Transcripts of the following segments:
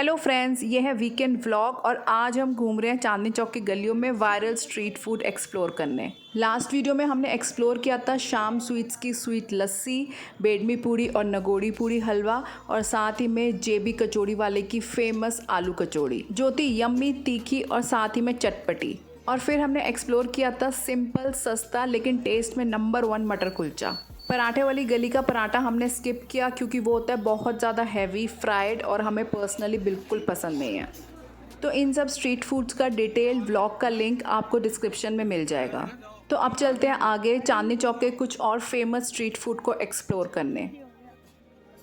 Hello friends, ये है weekend vlog और आज हम घूम रहे हैं चांदनी चौक की गलियों में वायरल स्ट्रीट फूड एक्सप्लोर करने। लास्ट वीडियो में हमने एक्सप्लोर किया था शाम स्वीट्स की स्वीट लस्सी, बेडमी पूड़ी और नगोड़ी पूड़ी हलवा और साथ ही में जेबी कचौड़ी वाले की फेमस आलू कचौड़ी जो थी यम्मी, तीखी और साथ ही में चटपटी। और फिर हमने एक्सप्लोर किया था सिंपल, सस्ता लेकिन टेस्ट में नंबर 1 मटर कुलचा। पराठे वाली गली का पराठा हमने स्किप किया क्योंकि वो होता है बहुत ज़्यादा हैवी फ्राइड और हमें पर्सनली बिल्कुल पसंद नहीं है। तो इन सब स्ट्रीट फूड्स का डिटेल व्लॉग का लिंक आपको डिस्क्रिप्शन में मिल जाएगा। तो अब चलते हैं आगे चांदनी चौक के कुछ और फेमस स्ट्रीट फूड को एक्सप्लोर करने।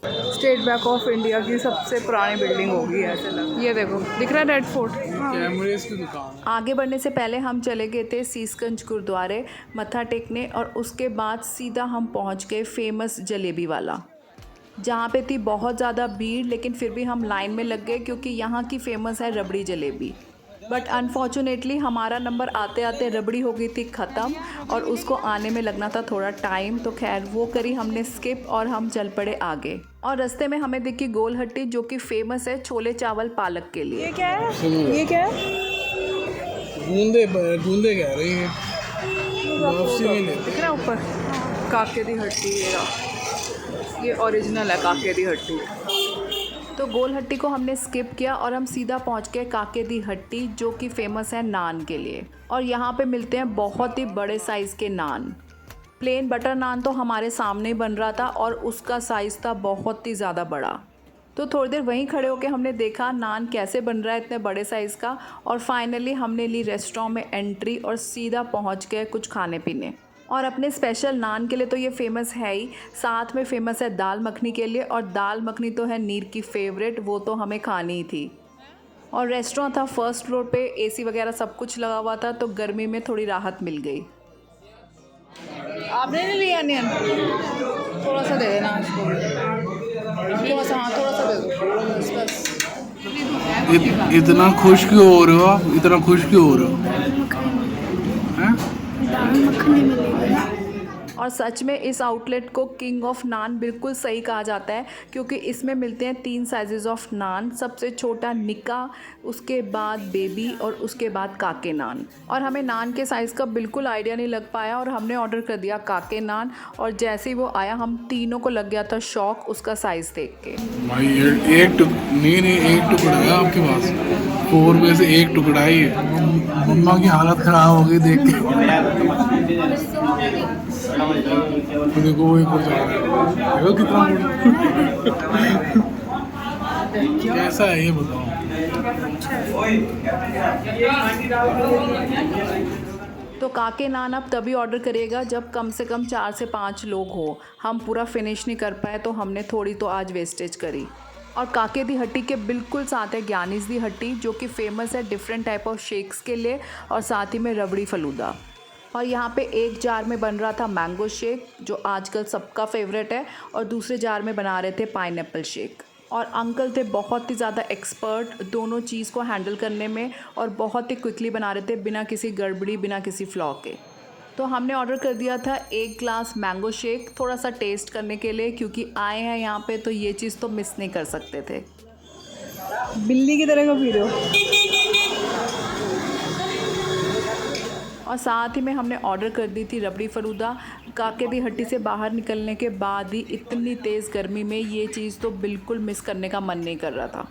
स्टेट बैंक ऑफ इंडिया की सबसे पुरानी बिल्डिंग होगी ऐसे लग, ये देखो दिख रहा है रेड फोर्ट। कैमरेस की दुकान। आगे बढ़ने से पहले हम चले गए थे सीसगंज गुरुद्वारे मत्था टेकने और उसके बाद सीधा हम पहुंच गए फेमस जलेबी वाला, जहां पे थी बहुत ज़्यादा भीड़ लेकिन फिर भी हम लाइन में लग गए क्योंकि यहाँ की फ़ेमस है रबड़ी जलेबी। बट अनफॉर्चुनेटली हमारा नंबर आते आते रबड़ी हो गई थी ख़त्म और उसको आने में लगना था थोड़ा टाइम, तो खैर वो करी हमने स्किप और हम चल पड़े आगे। और रास्ते में हमें दिखी गोल हट्टी जो कि फेमस है छोले चावल पालक के लिए। ये क्या है? ये क्या है? गूंदे कह रही हैं। वापसी में लेते दिख रहा है ऊपर काके दी हट्टी, ये ओरिजिनल है काके दी हट्टी। तो गोल हट्टी को हमने स्किप किया और हम सीधा पहुंच गए काके दी हट्टी जो कि फ़ेमस है नान के लिए। और यहाँ पे मिलते हैं बहुत ही बड़े साइज़ के नान। प्लेन बटर नान तो हमारे सामने ही बन रहा था और उसका साइज़ था बहुत ही ज़्यादा बड़ा। तो थोड़ी देर वहीं खड़े होकर हमने देखा नान कैसे बन रहा है इतने बड़े साइज़ का, और फाइनली हमने ली रेस्टोरेंट में एंट्री और सीधा पहुँच गए कुछ खाने पीने। और अपने स्पेशल नान के लिए तो ये फेमस है ही, साथ में फेमस है दाल मखनी के लिए, और दाल मखनी तो है नीर की फेवरेट, वो तो हमें खानी ही थी। और रेस्टोरेंट था फर्स्ट फ्लोर पे, एसी वगैरह सब कुछ लगा हुआ था तो गर्मी में थोड़ी राहत मिल गई। आपने नहीं लिया अनियन? थोड़ा सा दे देना उसको, थोड़ा सा, हाँ थोड़ा सा दे दो बस। इतना खुश क्यों हो रहे हो आप? इतना खुश क्यों हो रहे हो? और सच में इस आउटलेट को किंग ऑफ नान बिल्कुल सही कहा जाता है क्योंकि इसमें मिलते हैं 3 साइजेस ऑफ नान, सबसे छोटा निक्का, उसके बाद बेबी और उसके बाद काके नान। और हमें नान के साइज़ का बिल्कुल आइडिया नहीं लग पाया और हमने ऑर्डर कर दिया काके नान, और जैसे ही वो आया हम तीनों को लग गया था शौक उसका साइज़ देख के। भाई एक टुकड़ा है आपके पास, 4 में से एक टुकड़ा ही है। मम्मा की हालत खराब हो गई देख के। देखो वो एक देखो कितना कैसा है ये बताओ। तो काके नान आप तभी ऑर्डर करिएगा जब कम से कम 4 से 5 लोग हो। हम पूरा फिनिश नहीं कर पाए तो हमने थोड़ी तो आज वेस्टेज करी। और काके दी हट्टी के बिल्कुल साथ है ज्ञानीज दी हट्टी जो कि फ़ेमस है डिफरेंट टाइप ऑफ शेक्स के लिए, और साथ ही में रबड़ी फलूदा। और यहाँ पे एक जार में बन रहा था मैंगो शेक जो आजकल सबका फेवरेट है, और दूसरे जार में बना रहे थे पाइनएप्पल शेक। और अंकल थे बहुत ही ज़्यादा एक्सपर्ट दोनों चीज़ को हैंडल करने में, और बहुत ही क्विकली बना रहे थे बिना किसी गड़बड़ी, बिना किसी फ्लॉ के। तो हमने ऑर्डर कर दिया था 1 ग्लास मैंगो शेक थोड़ा सा टेस्ट करने के लिए, क्योंकि आए हैं यहाँ पे तो ये चीज़ तो मिस नहीं कर सकते थे। बिल्ली की तरह का वीडियो। और साथ ही में हमने ऑर्डर कर दी थी रबड़ी फलूदा। काके दी हट्टी से बाहर निकलने के बाद ही इतनी तेज़ गर्मी में ये चीज़ तो बिल्कुल मिस करने का मन नहीं कर रहा था।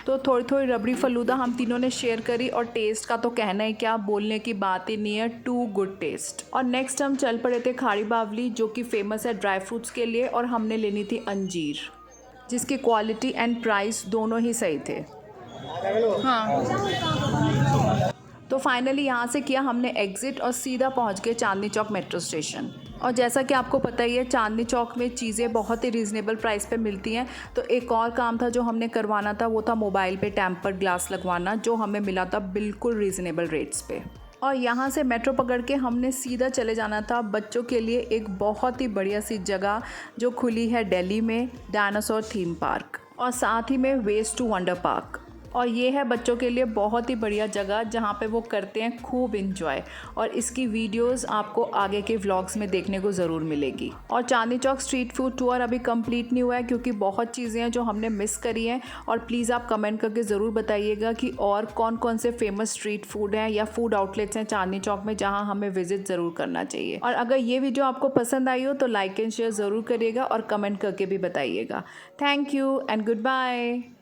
तो थोड़ी थोड़ी रबड़ी फलूदा हम तीनों ने शेयर करी, और टेस्ट का तो कहना ही क्या, बोलने की बात ही नहीं है, टू गुड टेस्ट। और नेक्स्ट हम चल पड़े थे खाड़ी बावली जो कि फ़ेमस है ड्राई फ्रूट्स के लिए, और हमने लेनी थी अंजीर जिसकी क्वालिटी एंड प्राइस दोनों ही सही थे। हाँ, तो फाइनली यहाँ से किया हमने एग्ज़िट और सीधा पहुँच गए चांदनी चौक मेट्रो स्टेशन। और जैसा कि आपको पता ही है चांदनी चौक में चीज़ें बहुत ही रीज़नेबल प्राइस पे मिलती हैं। तो एक और काम था जो हमने करवाना था, वो था मोबाइल पे टेम्पर्ड ग्लास लगवाना, जो हमें मिला था बिल्कुल रीज़नेबल रेट्स पे। और यहाँ से मेट्रो पकड़ के हमने सीधा चले जाना था बच्चों के लिए एक बहुत ही बढ़िया सी जगह जो खुली है दिल्ली में, डायनासोर थीम पार्क, और साथ ही में वेस्ट टू वंडर पार्क। और ये है बच्चों के लिए बहुत ही बढ़िया जगह जहाँ पे वो करते हैं खूब इंजॉय, और इसकी वीडियोस आपको आगे के व्लॉग्स में देखने को ज़रूर मिलेगी। और Chandni Chowk street food tour अभी कंप्लीट नहीं हुआ है क्योंकि बहुत चीज़ें हैं जो हमने मिस करी हैं, और प्लीज़ आप कमेंट करके ज़रूर बताइएगा कि और कौन कौन से फेमस स्ट्रीट फूड हैं या फूड आउटलेट्स हैं चांदनी चौक में जहाँ हमें विजिट ज़रूर करना चाहिए। और अगर ये वीडियो आपको पसंद आई हो तो लाइक एंड शेयर ज़रूर करिएगा और कमेंट करके भी बताइएगा। Thank you and good bye.